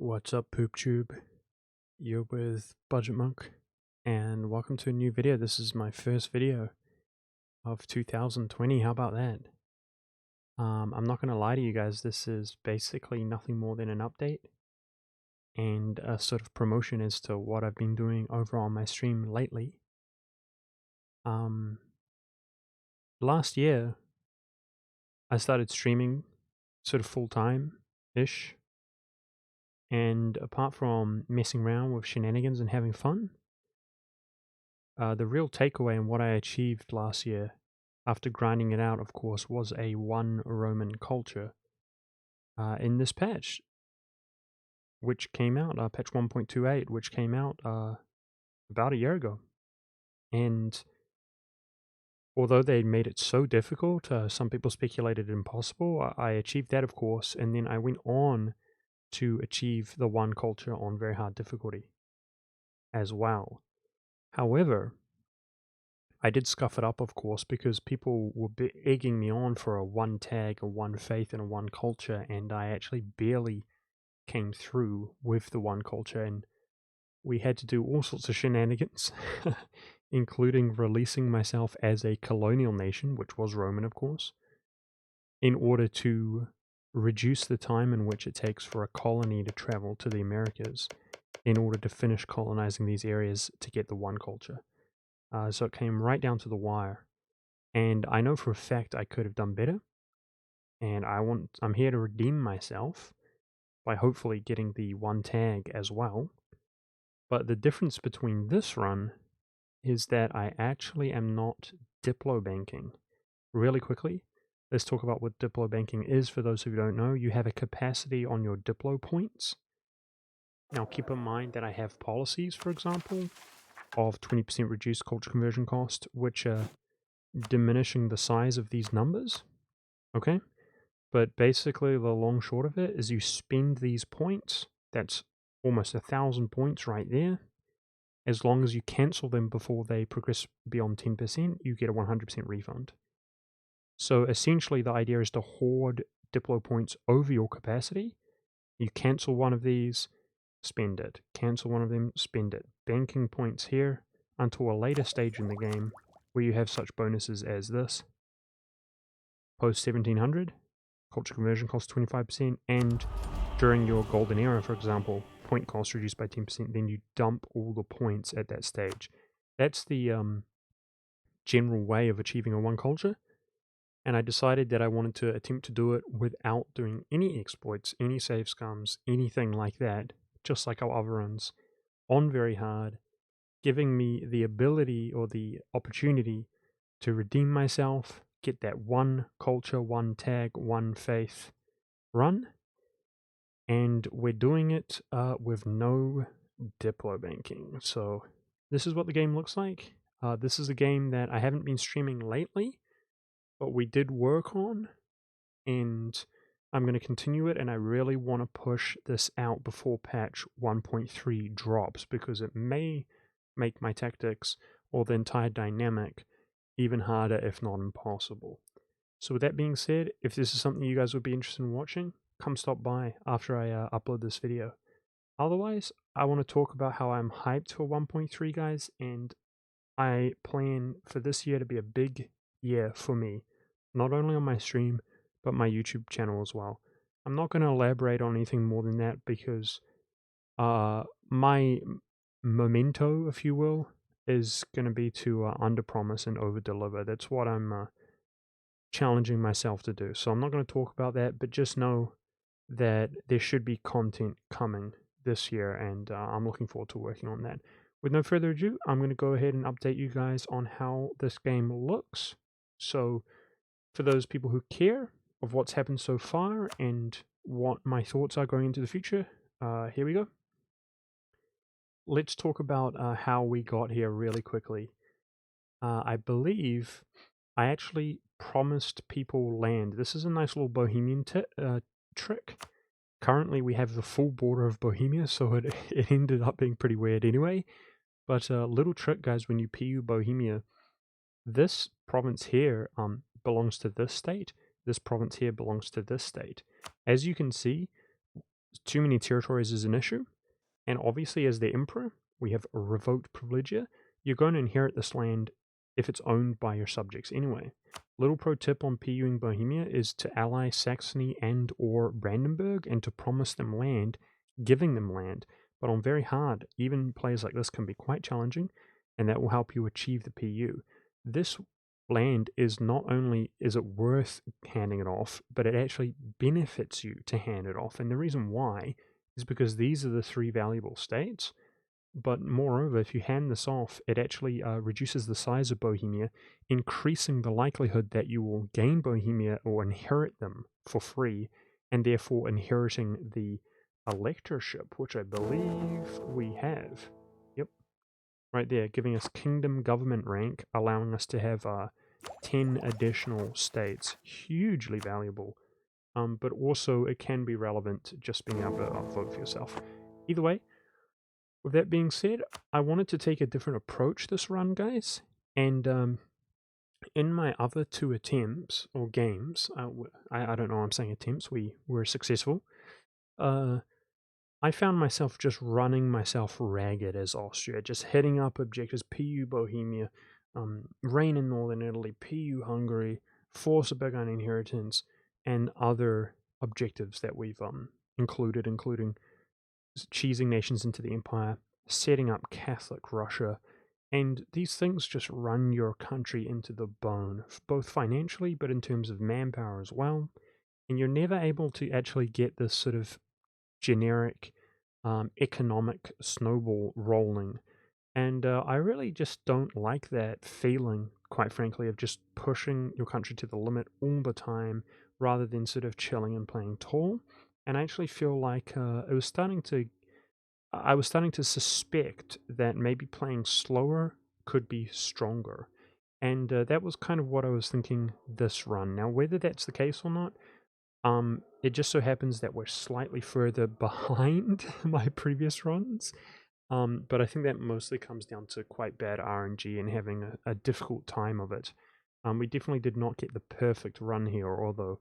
What's up, PoopTube? You're with Budget Monk, and welcome to a new video. This is my first video of 2020. How about that? I'm not going to lie to you guys, this is basically nothing more than an update and a sort of promotion as to what I've been doing over on my stream lately. Last year, I started streaming sort of full-time-ish, and apart from messing around with shenanigans and having fun, the real takeaway and what I achieved last year, after grinding it out, of course, was a one Roman culture in this patch, which came out, patch 1.28, which came out about a year ago. And although they made it so difficult, some people speculated impossible, I achieved that, of course, and then I went on to achieve the one culture on very hard difficulty as well. However, I did scuff it up, of course, because people were egging me on for a one tag, a one faith, and a one culture, and I actually barely came through with the one culture, and we had to do all sorts of shenanigans, including releasing myself as a colonial nation, which was Roman, of course, in order to reduce the time in which it takes for a colony to travel to the Americas in order to finish colonizing these areas to get the one culture. So it came right down to the wire. And I know for a fact I could have done better. And I'm here to redeem myself by hopefully getting the one tag as well. But the difference between this run is that I actually am not diplo banking. Really quickly, let's talk about what diplo banking is for those who don't know. You have a capacity on your diplo points. Now keep in mind that I have policies, for example, of 20% reduced culture conversion cost, which are diminishing the size of these numbers. Okay? But basically, the long short of it is you spend these points, that's almost 1,000 points right there. As long as you cancel them before they progress beyond 10%, you get a 100% refund. So essentially, the idea is to hoard Diplo points over your capacity. You cancel one of these, spend it. Cancel one of them, spend it. Banking points here until a later stage in the game where you have such bonuses as this. Post 1700, culture conversion cost 25%, and during your golden era, for example, point cost reduced by 10%, then you dump all the points at that stage. That's the general way of achieving a one culture, and I decided that I wanted to attempt to do it without doing any exploits, any save scums, anything like that, just like our other runs, on very hard, giving me the ability or the opportunity to redeem myself, get that one culture, one tag, one faith run, and we're doing it with no diplo banking. So this is what the game looks like. This is a game that I haven't been streaming lately, but we did work on, and I'm going to continue it, and I really want to push this out before patch 1.3 drops, because it may make my tactics or the entire dynamic even harder, if not impossible. So with that being said, if this is something you guys would be interested in watching, come stop by after I upload this video. Otherwise, I want to talk about how I'm hyped for 1.3, guys, and I plan for this year to be a big year for me, not only on my stream, but my YouTube channel as well. I'm not going to elaborate on anything more than that because my memento, if you will, is going to be to underpromise and overdeliver. That's what I'm challenging myself to do. So I'm not going to talk about that, but just know that there should be content coming this year, and I'm looking forward to working on that. With no further ado, I'm going to go ahead and update you guys on how this game looks. So for those people who care of what's happened so far and what my thoughts are going into the future, here we go. Let's talk about how we got here really quickly. I believe I actually promised people land. This is a nice little Bohemian trick. Currently, we have the full border of Bohemia, so it ended up being pretty weird anyway. But a little trick, guys, when you PU Bohemia, this province here belongs to this state. This province here belongs to this state. As you can see, too many territories is an issue. And obviously, as the emperor, we have a revoked privilegia. You're going to inherit this land if it's owned by your subjects anyway. Little pro tip on PUing Bohemia is to ally Saxony and or Brandenburg and to promise them land, giving them land. But on very hard, even players like this can be quite challenging, and that will help you achieve the PU. This land is not only is it worth handing it off, but it actually benefits you to hand it off. And the reason why is because these are the three valuable states. But moreover, if you hand this off, it actually reduces the size of Bohemia, increasing the likelihood that you will gain Bohemia or inherit them for free, and therefore inheriting the electorship, which I believe we have. Yep, right there, giving us kingdom government rank, allowing us to have 10 additional states. Hugely valuable. But also it can be relevant just being able to vote for yourself. Either way, with that being said, I wanted to take a different approach this run, guys. And in my other two attempts, or games, I don't know why I'm saying attempts, we were successful. I found myself just running myself ragged as Austria, just heading up objectives, PU Bohemia, reign in Northern Italy, PU Hungary, force a Burgundian inheritance, and other objectives that we've included, including cheesing nations into the empire, setting up Catholic Russia, and these things just run your country into the bone, both financially but in terms of manpower as well. And you're never able to actually get this sort of generic economic snowball rolling. And I really just don't like that feeling, quite frankly, of just pushing your country to the limit all the time rather than sort of chilling and playing tall. And I actually feel like I was starting to suspect that maybe playing slower could be stronger. And that was kind of what I was thinking this run. Now, whether that's the case or not, it just so happens that we're slightly further behind my previous runs. But I think that mostly comes down to quite bad RNG and having a difficult time of it. We definitely did not get the perfect run here, although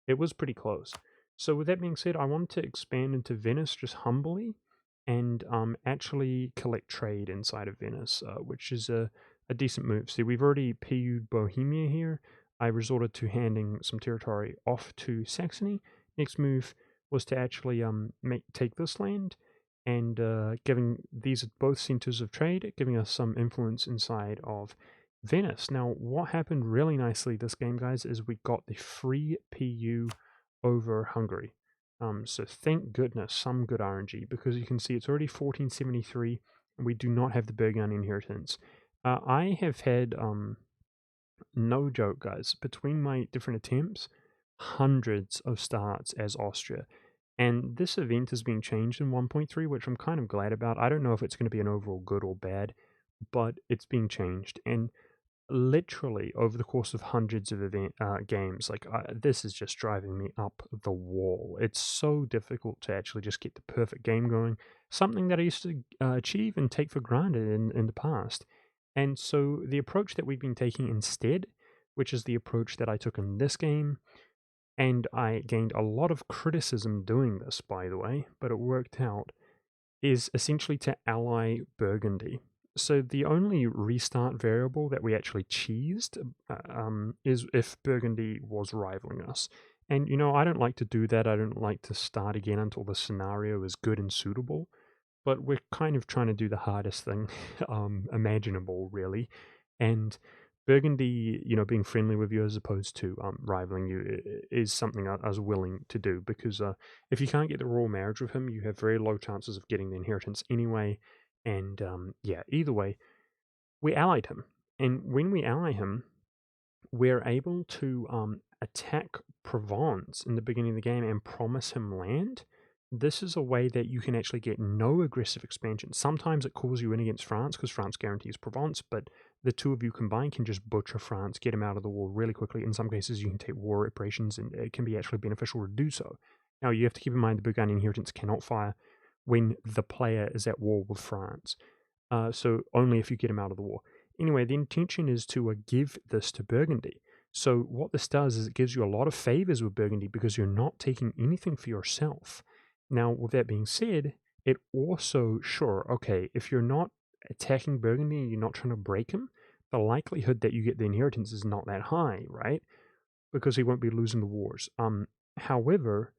it was pretty close. So with that being said, I wanted to expand into Venice just humbly and actually collect trade inside of Venice, which is a decent move. See, we've already PU'd Bohemia here. I resorted to handing some territory off to Saxony. Next move was to actually take this land and giving these both centers of trade, giving us some influence inside of Venice. Now, what happened really nicely this game, guys, is we got the free PU over Hungary. So thank goodness, some good RNG, because you can see it's already 1473, and we do not have the Burgundian inheritance. I have had, no joke, guys, between my different attempts, hundreds of starts as Austria. And this event has been changed in 1.3, which I'm kind of glad about. I don't know if it's going to be an overall good or bad, but it's being changed. And literally over the course of hundreds of games, like this is just driving me up the wall. It's so difficult to actually just get the perfect game going, something that I used to achieve and take for granted in the past. And so the approach that we've been taking instead, which is the approach that I took in this game, and I gained a lot of criticism doing this, by the way, but it worked out, is essentially to ally Burgundy. So the only restart variable that we actually cheesed is if Burgundy was rivaling us. And, you know, I don't like to do that. I don't like to start again until the scenario is good and suitable. But we're kind of trying to do the hardest thing imaginable, really. And Burgundy, you know, being friendly with you as opposed to rivaling you is something I was willing to do, because if you can't get the royal marriage with him, you have very low chances of getting the inheritance anyway. And yeah, either way, we allied him. And when we ally him, we're able to attack Provence in the beginning of the game and promise him land. This is a way that you can actually get no aggressive expansion. Sometimes it calls you in against France because France guarantees Provence, but the two of you combined can just butcher France, get him out of the war really quickly. In some cases, you can take war reparations, and it can be actually beneficial to do so. Now, you have to keep in mind the Burgundian inheritance cannot fire when the player is at war with France. So only if you get him out of the war. Anyway, the intention is to give this to Burgundy. So what this does is it gives you a lot of favors with Burgundy because you're not taking anything for yourself. Now, with that being said, it also, sure, okay, if you're not attacking Burgundy and you're not trying to break him, the likelihood that you get the inheritance is not that high, right? Because he won't be losing the wars. However,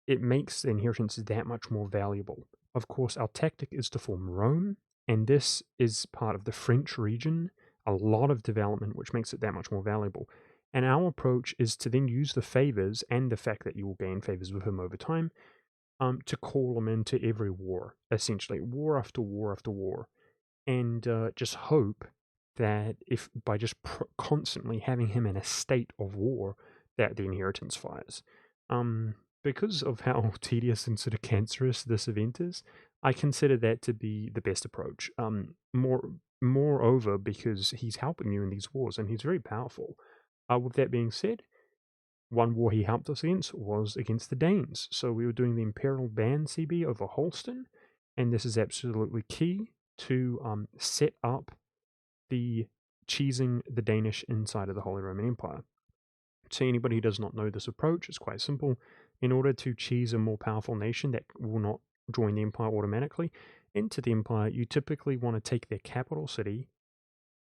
it makes the inheritance that much more valuable. Of course, our tactic is to form Rome, and this is part of the French region, a lot of development, which makes it that much more valuable. And our approach is to then use the favors and the fact that you will gain favors with him over time to call him into every war, essentially, war after war after war, and just hope that if by just constantly having him in a state of war, that the inheritance fires. Because of how tedious and sort of cancerous this event is, I consider that to be the best approach. Moreover, because he's helping you in these wars and he's very powerful. With that being said, one war he helped us against was against the Danes. So we were doing the Imperial Band CB over Holstein, and this is absolutely key to set up the cheesing the Danish inside of the Holy Roman Empire. To anybody who does not know this approach, it's quite simple. In order to cheese a more powerful nation that will not join the empire automatically into the empire, you typically want to take their capital city.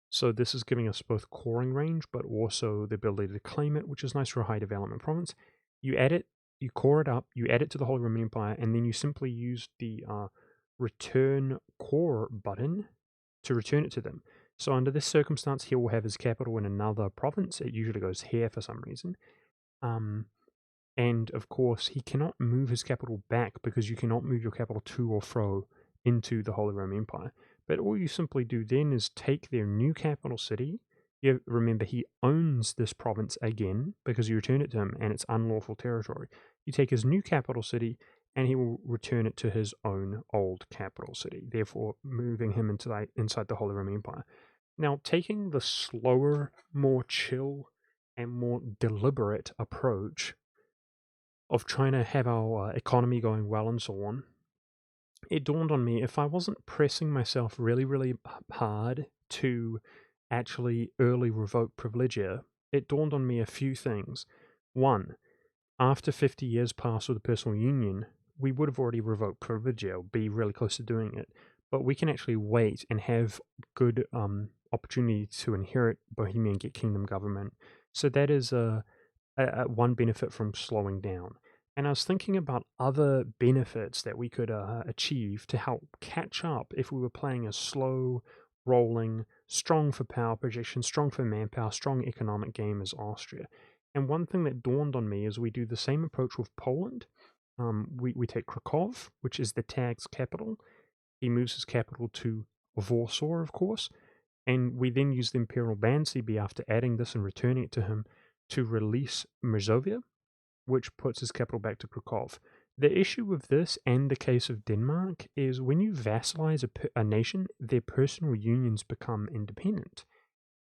So this is giving us both coring range, but also the ability to claim it, which is nice for a high development province. You add it, you core it up, you add it to the Holy Roman Empire, and then you simply use the return core button to return it to them. So under this circumstance, he will have his capital in another province. It usually goes here for some reason. And of course, he cannot move his capital back because you cannot move your capital to or fro into the Holy Roman Empire. But all you simply do then is take their new capital city. You remember, he owns this province again because you return it to him and it's unlawful territory. You take his new capital city and he will return it to his own old capital city, therefore moving him into inside the Holy Roman Empire. Now, taking the slower, more chill, and more deliberate approach of trying to have our economy going well and so on, it dawned on me, if I wasn't pressing myself really, really hard to actually early revoke privilegia, it dawned on me a few things. One, after 50 years passed with the personal union, we would have already revoked privilegia or be really close to doing it. But we can actually wait and have good opportunity to inherit Bohemian Get Kingdom government. So that is one benefit from slowing down. And I was thinking about other benefits that we could achieve to help catch up if we were playing a slow, rolling, strong for power projection, strong for manpower, strong economic game as Austria. And one thing that dawned on me is we do the same approach with Poland. We take Krakow, which is the tag's capital. He moves his capital to Warsaw, of course. And we then use the Imperial Band CB after adding this and returning it to him to release Mrzovia, which puts his capital back to Krakow. The issue with this and the case of Denmark is when you vassalize a nation, their personal unions become independent.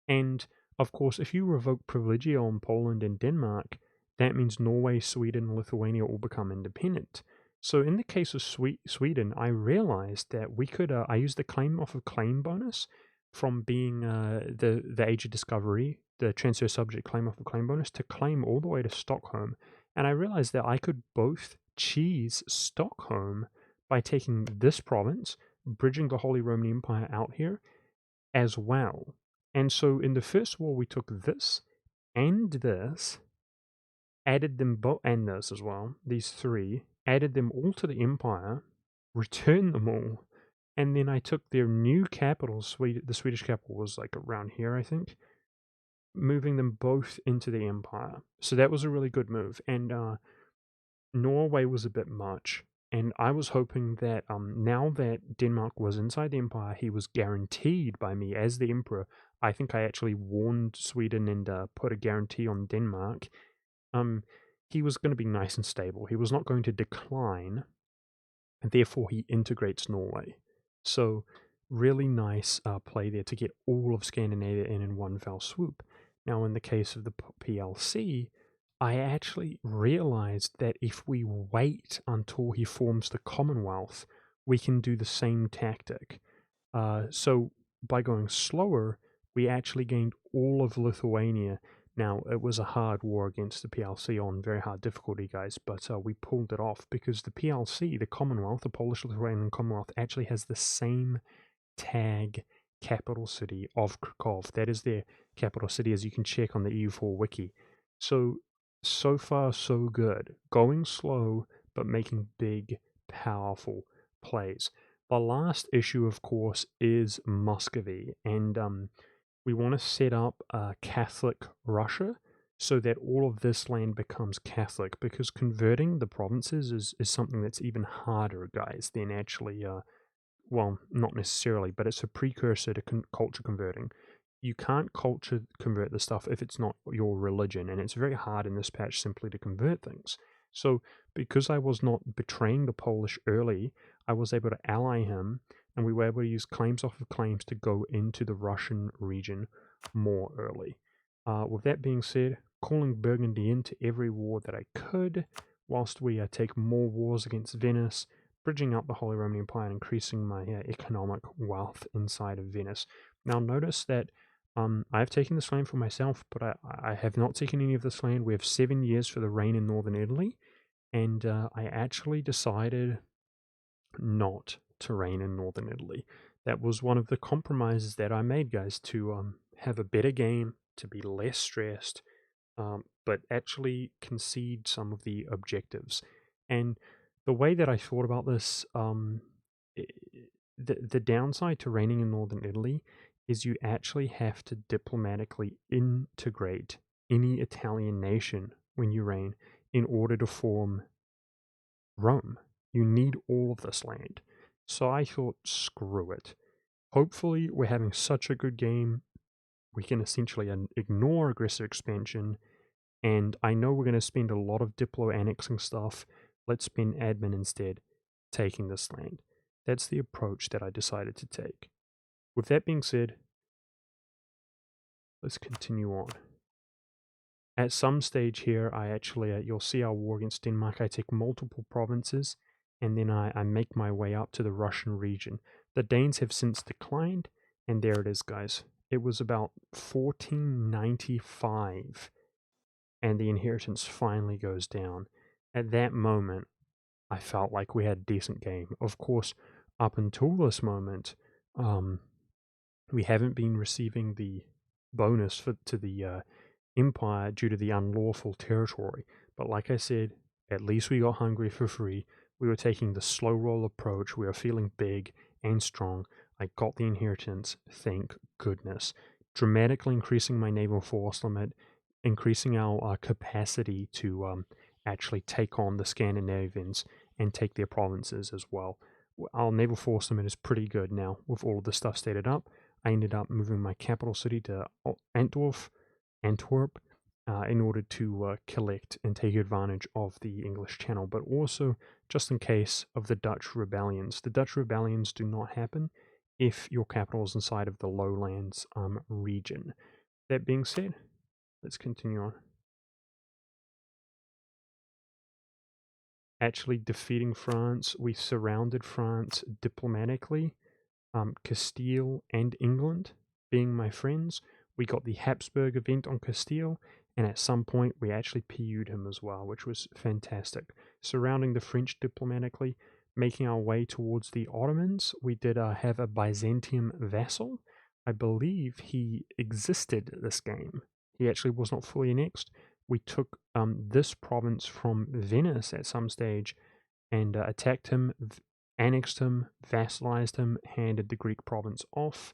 And of course, if you revoke privilegia on Poland and Denmark, that means Norway, Sweden, and Lithuania all become independent. So in the case of Sweden, I realized that we could, I used the claim off of claim bonus from being the age of discovery, the transfer subject claim off of claim bonus, to claim all the way to Stockholm. And I realized that I could both cheese Stockholm by taking this province, bridging the Holy Roman Empire out here, as well. And so in the first war, we took this and this, added them both, and this as well, these three, added them all to the empire, returned them all, and then I took their new capital, the Swedish capital was like around here, I think, moving them both into the empire. So that was a really good move. And Norway was a bit much. And I was hoping that now that Denmark was inside the empire, he was guaranteed by me as the emperor. I think I actually warned Sweden and put a guarantee on Denmark. He was going to be nice and stable. He was not going to decline. And therefore, he integrates Norway. So really nice play there to get all of Scandinavia in one fell swoop. Now, in the case of the PLC, I actually realized that if we wait until he forms the Commonwealth, we can do the same tactic. So by going slower, we actually gained all of Lithuania Now, it was a hard war against the PLC on very hard difficulty, guys, but we pulled it off because the PLC, the Commonwealth, the Polish-Lithuanian Commonwealth, actually has the same tag capital city of Krakow. That is their capital city, as you can check on the EU4 wiki. So far, so good. Going slow, but making big, powerful plays. The last issue, of course, is Muscovy, and we want to set up a Catholic Russia so that all of this land becomes Catholic, because converting the provinces is something that's even harder, guys, than actually, well, not necessarily, but it's a precursor to culture converting. You can't culture convert the stuff if it's not your religion, and it's very hard in this patch simply to convert things. So, because I was not betraying the Polish early, I was able to ally him, and we were able to use claims off of claims to go into the Russian region more early. With that being said, calling Burgundy into every war that I could, whilst we take more wars against Venice, bridging up the Holy Roman Empire and increasing my economic wealth inside of Venice. Now, notice that I've taken this land for myself, but I have not taken any of this land. We have 7 years for the reign in northern Italy, and I actually decided not to reign in northern Italy. That was one of the compromises that I made, guys, to have a better game, to be less stressed, but actually concede some of the objectives. And the way that I thought about this, the downside to reigning in northern Italy is you actually have to diplomatically integrate any Italian nation when you reign in order to form Rome. You need all of this land. So I thought, screw it. Hopefully, we're having such a good game, we can essentially ignore aggressive expansion. And I know we're going to spend a lot of diplo annexing stuff. Let's spend admin instead, taking this land. That's the approach that I decided to take. With that being said, let's continue on. At some stage here, I actually, you'll see our war against Denmark, I take multiple provinces, and then I make my way up to the Russian region. The Danes have since declined, and there it is, guys. It was about 1495, and the inheritance finally goes down. At that moment, I felt like we had a decent game. Of course, up until this moment, we haven't been receiving the bonus to the empire due to the unlawful territory. But like I said, at least we got Hungary for free. We were taking the slow roll approach. We were feeling big and strong. I got the inheritance, thank goodness. Dramatically increasing my naval force limit, increasing our capacity to actually take on the Scandinavians and take their provinces as well. Our naval force limit is pretty good now with all of the stuff stated up. I ended up moving my capital city to Antwerp, in order to collect and take advantage of the English Channel, but also just in case of the Dutch rebellions. The Dutch rebellions do not happen if your capital is inside of the lowlands region. That being said, let's continue on. Actually defeating France, we surrounded France diplomatically, Castile and England being my friends. We got the Habsburg event on Castile, and at some point we actually PU'd him as well, which was fantastic. Surrounding the French diplomatically, making our way towards the Ottomans, we did have a Byzantium vassal. I believe he existed this game. He actually was not fully annexed. We took this province from Venice at some stage and attacked him, annexed him, vassalized him, handed the Greek province off,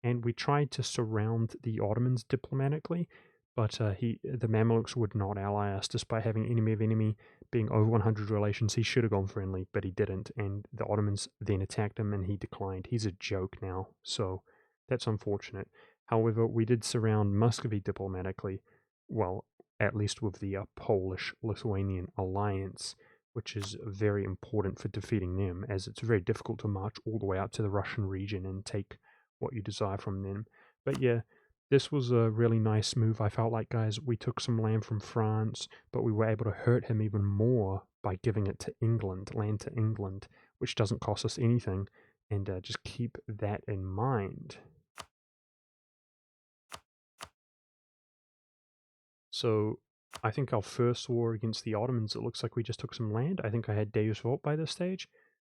and we tried to surround the Ottomans diplomatically, but the Mamluks would not ally us despite having enemy of enemy being over 100 relations. He should have gone friendly, but he didn't, and the Ottomans then attacked him and he declined. He's a joke now, so that's unfortunate. However, we did surround Muscovy diplomatically, well, at least with the Polish-Lithuanian alliance, which is very important for defeating them, as it's very difficult to march all the way out to the Russian region and take what you desire from them. But yeah, this was a really nice move. I felt like, guys, we took some land from France, but we were able to hurt him even more by giving it to England, land to England, which doesn't cost us anything, and just keep that in mind. So I think our first war against the Ottomans, it looks like we just took some land. I think I had Deus Vult by this stage.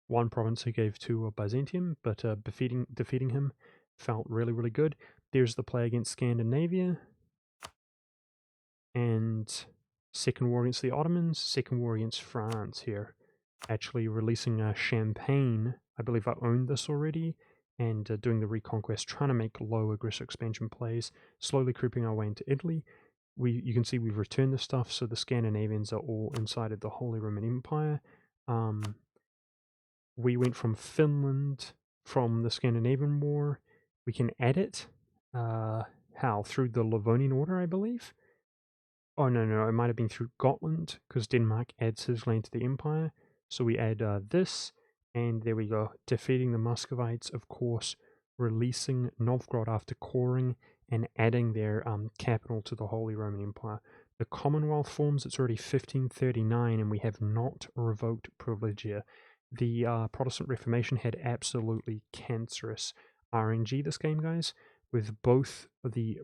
One province I gave to Byzantium, but defeating him felt really, really good. There's the play against Scandinavia. And second war against the Ottomans, second war against France here. Actually releasing Champagne. I believe I owned this already. And doing the reconquest, trying to make low aggressive expansion plays, slowly creeping our way into Italy. You can see we've returned the stuff, so the Scandinavians are all inside of the Holy Roman Empire. We went from Finland from the Scandinavian War. We can add it. How? Through the Livonian Order, I believe? Oh, no, it might have been through Gotland, because Denmark adds his land to the empire. So we add this, and there we go. Defeating the Muscovites, of course, releasing Novgorod after coring, and adding their capital to the Holy Roman Empire. The Commonwealth forms, it's already 1539, and we have not revoked privilege here. The Protestant Reformation had absolutely cancerous RNG this game, guys, with both the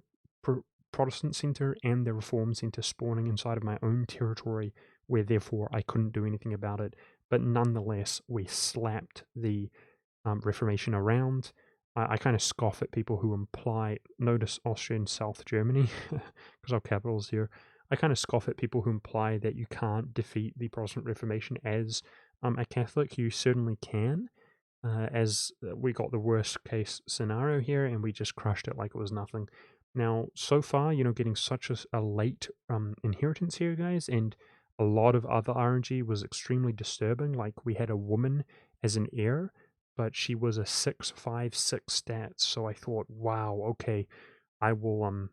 Protestant Centre and the Reform Centre spawning inside of my own territory, where therefore I couldn't do anything about it. But nonetheless, we slapped the Reformation around. I kind of scoff at people who imply, notice Austria and South Germany, because our capital is here. I kind of scoff at people who imply that you can't defeat the Protestant Reformation as a Catholic. You certainly can. As we got the worst case scenario here, and we just crushed it like it was nothing. Now, so far, getting such a late inheritance here, guys, and a lot of other RNG was extremely disturbing. Like, we had a woman as an heir, but she was a 656 stats, so I thought, wow, okay, I will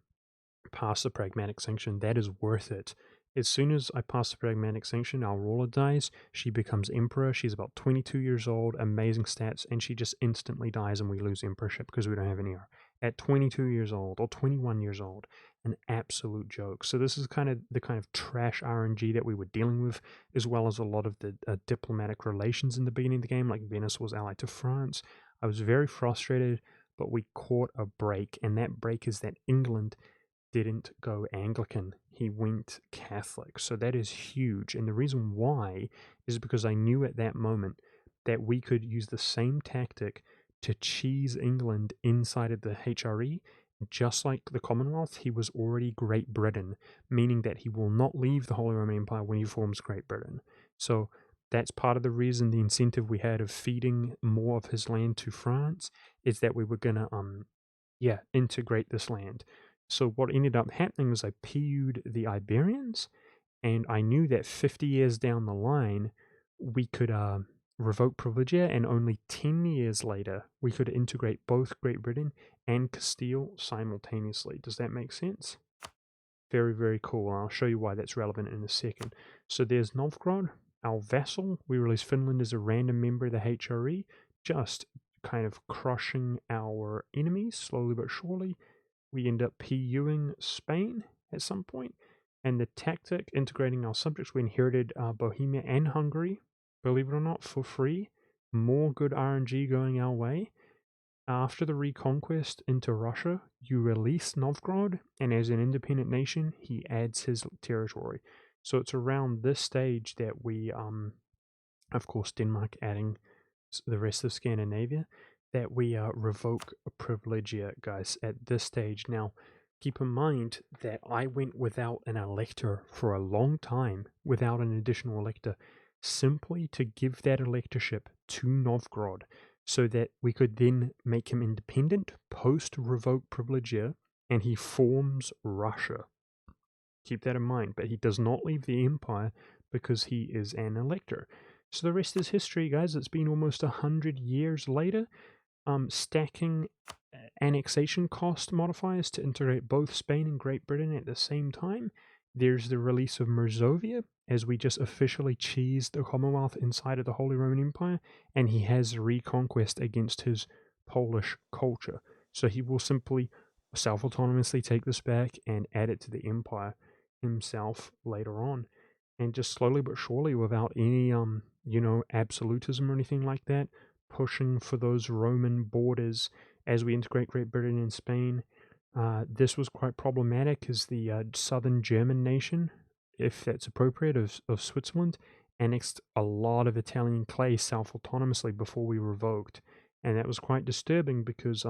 pass the Pragmatic Sanction. That is worth it. As soon as I pass the Pragmatic Sanction, our ruler dies, she becomes Emperor, she's about 22 years old, amazing stats, and she just instantly dies and we lose Emperorship because we don't have an heir. At 22 years old, or 21 years old, an absolute joke. So this is the kind of trash RNG that we were dealing with, as well as a lot of the diplomatic relations in the beginning of the game, like Venice was allied to France. I was very frustrated, but we caught a break, and that break is that England didn't go Anglican. He went Catholic. So that is huge. And the reason why is because I knew at that moment that we could use the same tactic to cheese England inside of the HRE. Just like the Commonwealth, he was already Great Britain, meaning that he will not leave the Holy Roman Empire when he forms Great Britain. So that's part of the reason, the incentive we had of feeding more of his land to France, is that we were going to integrate this land. So what ended up happening was I PU'd the Iberians, and I knew that 50 years down the line, we could revoke privilegia, and only 10 years later, we could integrate both Great Britain and Castile simultaneously. Does that make sense? Very, very cool. I'll show you why that's relevant in a second. So there's Novgorod, our vassal. We release Finland as a random member of the HRE, just kind of crushing our enemies slowly but surely. We end up PUing Spain at some point, and the tactic integrating our subjects, we inherited Bohemia and Hungary, believe it or not, for free. More good RNG going our way. After the reconquest into Russia, you release Novgorod, and as an independent nation, he adds his territory. So it's around this stage that we, of course, Denmark adding the rest of Scandinavia, that we revoke privilegia, guys, at this stage. Now, keep in mind that I went without an elector for a long time, without an additional elector, simply to give that electorship to Novgorod, so that we could then make him independent post-revoke privilegia, and he forms Russia. Keep that in mind, but he does not leave the empire because he is an elector. So the rest is history, guys. It's been almost 100 years later. Stacking annexation cost modifiers to integrate both Spain and Great Britain at the same time. There's the release of Merzovia, as we just officially cheesed the Commonwealth inside of the Holy Roman Empire, and he has reconquest against his Polish culture. So he will simply self-autonomously take this back and add it to the empire himself later on. And just slowly but surely, without any absolutism or anything like that, pushing for those Roman borders as we integrate Great Britain and Spain. This was quite problematic as the southern German nation, if that's appropriate, of Switzerland, annexed a lot of Italian clay self-autonomously before we revoked. And that was quite disturbing because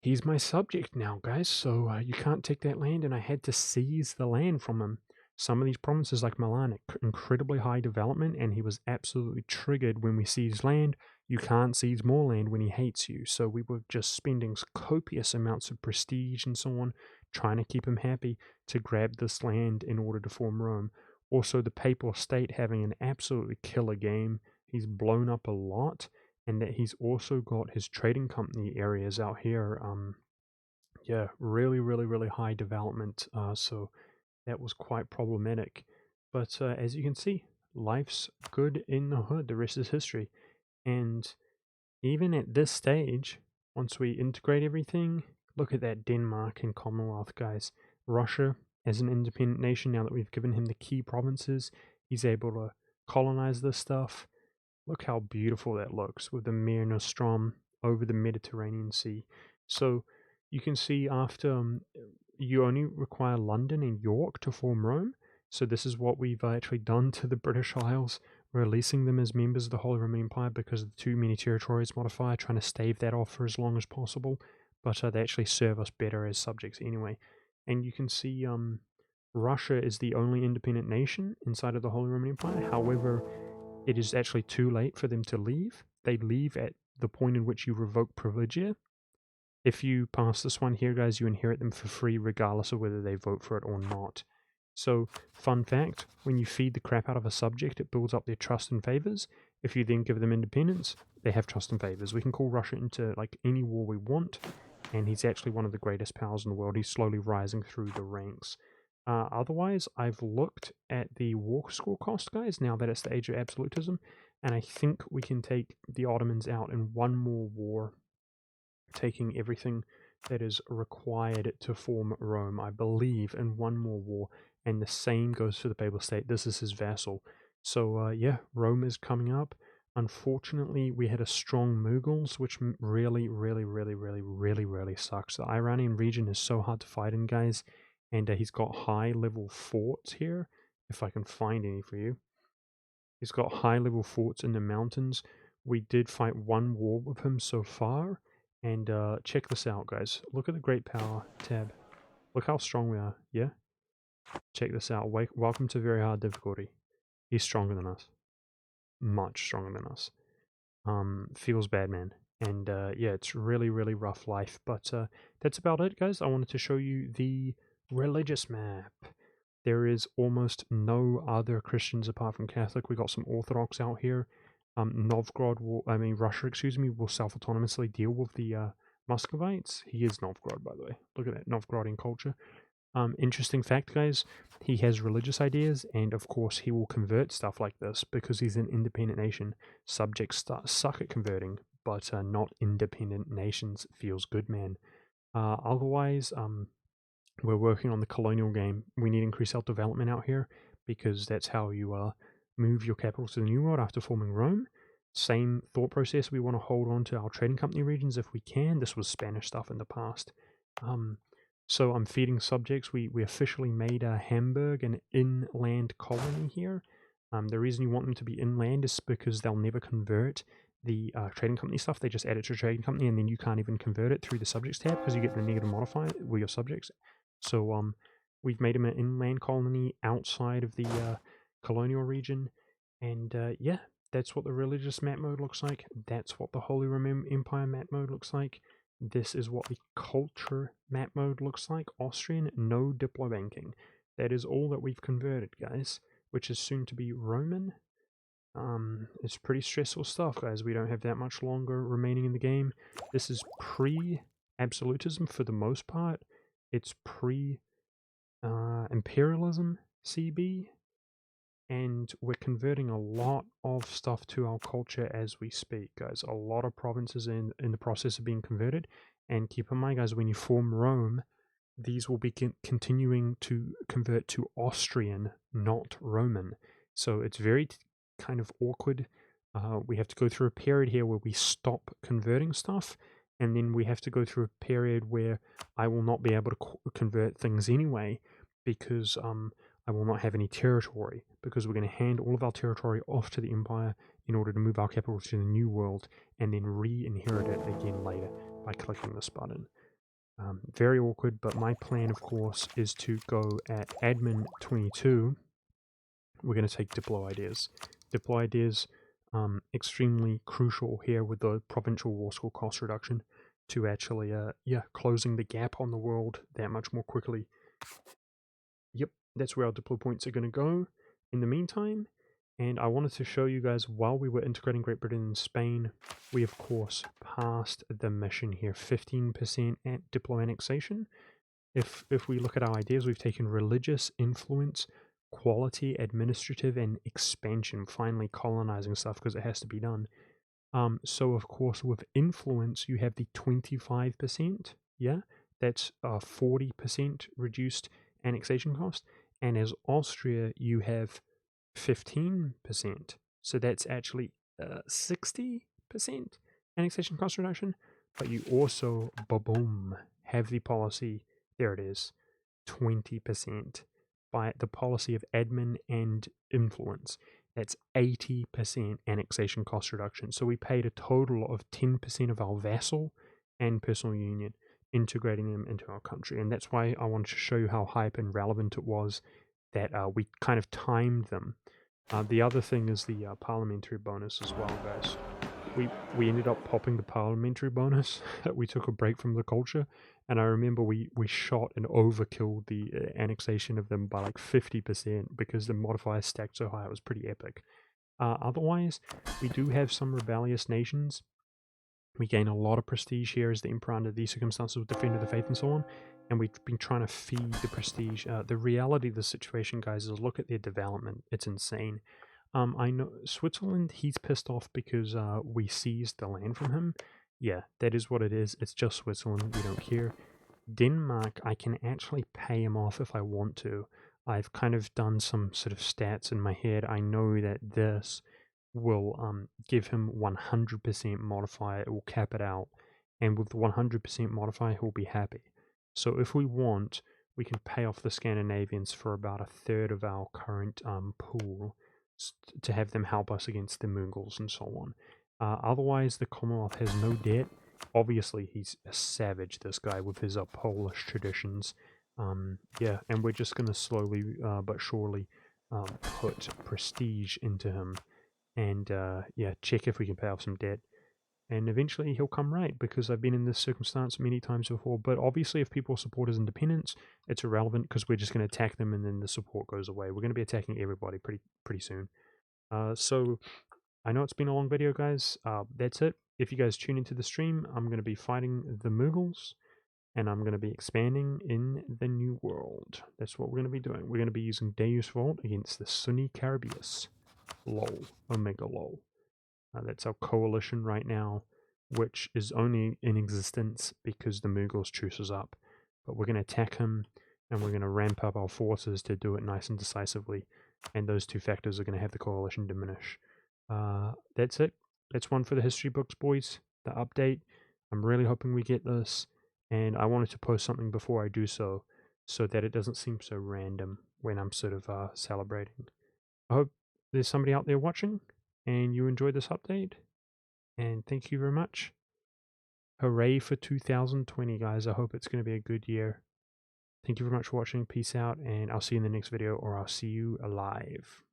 he's my subject now, guys, so you can't take that land, and I had to seize the land from him. Some of these provinces, like Milan, incredibly high development, and he was absolutely triggered when we seized land. You can't seize more land when he hates you, so we were just spending copious amounts of prestige and so on, trying to keep him happy to grab this land in order to form Rome. Also, the Papal State having an absolutely killer game. He's blown up a lot, and that he's also got his trading company areas out here. Yeah, really, really, really high development. So that was quite problematic. But as you can see, life's good in the hood. The rest is history. And even at this stage, once we integrate everything, look at that Denmark and Commonwealth, guys. Russia, as an independent nation, now that we've given him the key provinces, he's able to colonize this stuff. Look how beautiful that looks with the Mare Nostrum over the Mediterranean Sea. So you can see after you only require London and York to form Rome. So this is what we've actually done to the British Isles, releasing them as members of the Holy Roman Empire because of the too many territories modifier, trying to stave that off for as long as possible. But they actually serve us better as subjects anyway. And you can see Russia is the only independent nation inside of the Holy Roman Empire. However, it is actually too late for them to leave. They leave at the point in which you revoke privilegia. If you pass this one here, guys, you inherit them for free regardless of whether they vote for it or not. So, fun fact, when you feed the crap out of a subject, it builds up their trust and favors. If you then give them independence, they have trust and favors. We can call Russia into like any war we want, and he's actually one of the greatest powers in the world. He's slowly rising through the ranks. Otherwise, I've looked at the war score cost, guys, now that it's the age of absolutism, and I think we can take the Ottomans out in one more war, taking everything that is required to form Rome, I believe, in one more war, and the same goes for the Papal State. This is his vassal. So, yeah, Rome is coming up. Unfortunately, we had a strong Mughals, which really, really, really, really, really, really sucks. The Iranian region is so hard to fight in, guys, and he's got high-level forts here, if I can find any for you. He's got high-level forts in the mountains. We did fight one war with him so far, and check this out, guys. Look at the Great Power tab. Look how strong we are, yeah? Check this out. Welcome to very hard difficulty. He's stronger than us. Much stronger than us. Feels bad, man. And yeah, it's really, really rough life. But that's about it, guys. I wanted to show you the religious map. There is almost no other Christians apart from Catholic. We got some Orthodox out here. Russia, excuse me, will self-autonomously deal with the Muscovites. He is Novgorod, by the way. Look at that, Novgorodian culture. Interesting fact, guys, he has religious ideas, and of course he will convert stuff like this because he's an independent nation. Subjects suck at converting, but not independent nations. Feels good, man. Otherwise, we're working on the colonial game. We need to increase our development out here because that's how you move your capital to the New World after forming Rome. Same thought process. We want to hold on to our trading company regions if we can. This was Spanish stuff in the past. So I'm feeding subjects. We officially made Hamburg an inland colony here. The reason you want them to be inland is because they'll never convert the trading company stuff. They just add it to your trading company, and then you can't even convert it through the subjects tab because you get the negative modifier with your subjects. So we've made them an inland colony outside of the colonial region, and yeah, that's what the religious map mode looks like. That's what the Holy Roman Empire map mode looks like. This is what the culture map mode looks like. Austrian, no diplo banking. That is all that we've converted, guys, which is soon to be Roman. It's pretty stressful stuff, guys. We don't have that much longer remaining in the game. This is pre-absolutism for the most part. It's pre-imperialism CB, and we're converting a lot of stuff to our culture as we speak, guys. A lot of provinces in the process of being converted. And keep in mind, guys, when you form Rome, these will be continuing to convert to Austrian, not Roman. So it's very kind of awkward. We have to go through a period here where we stop converting stuff, and then we have to go through a period where I will not be able to convert things anyway, because I will not have any territory, because we're going to hand all of our territory off to the Empire in order to move our capital to the New World, and then re-inherit it again later by clicking this button. Very awkward, but my plan, of course, is to go at admin 22. We're going to take diplo ideas. Diplo ideas, extremely crucial here with the provincial war score cost reduction to actually, closing the gap on the world that much more quickly. Yep, that's where our diplo points are going to go in the meantime. And I wanted to show you guys, while we were integrating Great Britain and Spain, we of course passed the mission here, 15% at diplo annexation. If we look at our ideas, we've taken religious influence, quality, administrative, and expansion, finally colonizing stuff because it has to be done. So of course with influence you have the 25%, yeah, that's 40% reduced annexation cost, and as Austria you have 15%, so that's actually 60% annexation cost reduction, but you also, boom, have the policy, there it is, 20% by the policy of admin and influence. That's 80% annexation cost reduction. So we paid a total of 10% of our vassal and personal union, integrating them into our country. And that's why I wanted to show you how hype and relevant it was that we kind of timed them. The other thing is the parliamentary bonus as well, guys. We ended up popping the parliamentary bonus. We took a break from the culture, and I remember we shot and overkilled the annexation of them by like 50% because the modifier stacked so high. It was pretty epic. Otherwise, we do have some rebellious nations. We gain a lot of prestige here as the emperor under these circumstances with defender of the faith and so on, and we've been trying to feed the prestige. The reality of the situation, guys, is look at their development. It's insane. I know Switzerland, he's pissed off because we seized the land from him. Yeah, that is what it is. It's just Switzerland. We don't care. Denmark, I can actually pay him off if I want to. I've kind of done some sort of stats in my head. I know that this will give him 100% modifier. It will cap it out. And with the 100% modifier, he'll be happy. So if we want, we can pay off the Scandinavians for about a third of our current pool to have them help us against the Mongols and so on. Otherwise, the Commonwealth has no debt. Obviously, he's a savage, this guy, with his Polish traditions. Yeah, and we're just going to slowly but surely put prestige into him. And yeah, check if we can pay off some debt. And eventually he'll come right, because I've been in this circumstance many times before. But obviously if people support his independence, it's irrelevant because we're just going to attack them and then the support goes away. We're going to be attacking everybody pretty soon. So I know it's been a long video, guys. That's it. If you guys tune into the stream, I'm going to be fighting the Mughals, and I'm going to be expanding in the New World. That's what we're going to be doing. We're going to be using Deus Vult against the Sunni Carabias. LOL. Omega LOL. That's our coalition right now, which is only in existence because the Mughals choose us up. But we're going to attack him, and we're going to ramp up our forces to do it nice and decisively. And those two factors are going to have the coalition diminish. That's it. That's one for the history books, boys. The update. I'm really hoping we get this. And I wanted to post something before I do so that it doesn't seem so random when I'm sort of celebrating. I hope there's somebody out there watching and you enjoyed this update, and thank you very much. Hooray for 2020, guys. I hope it's going to be a good year. Thank you very much for watching. Peace out, and I'll see you in the next video, or I'll see you alive.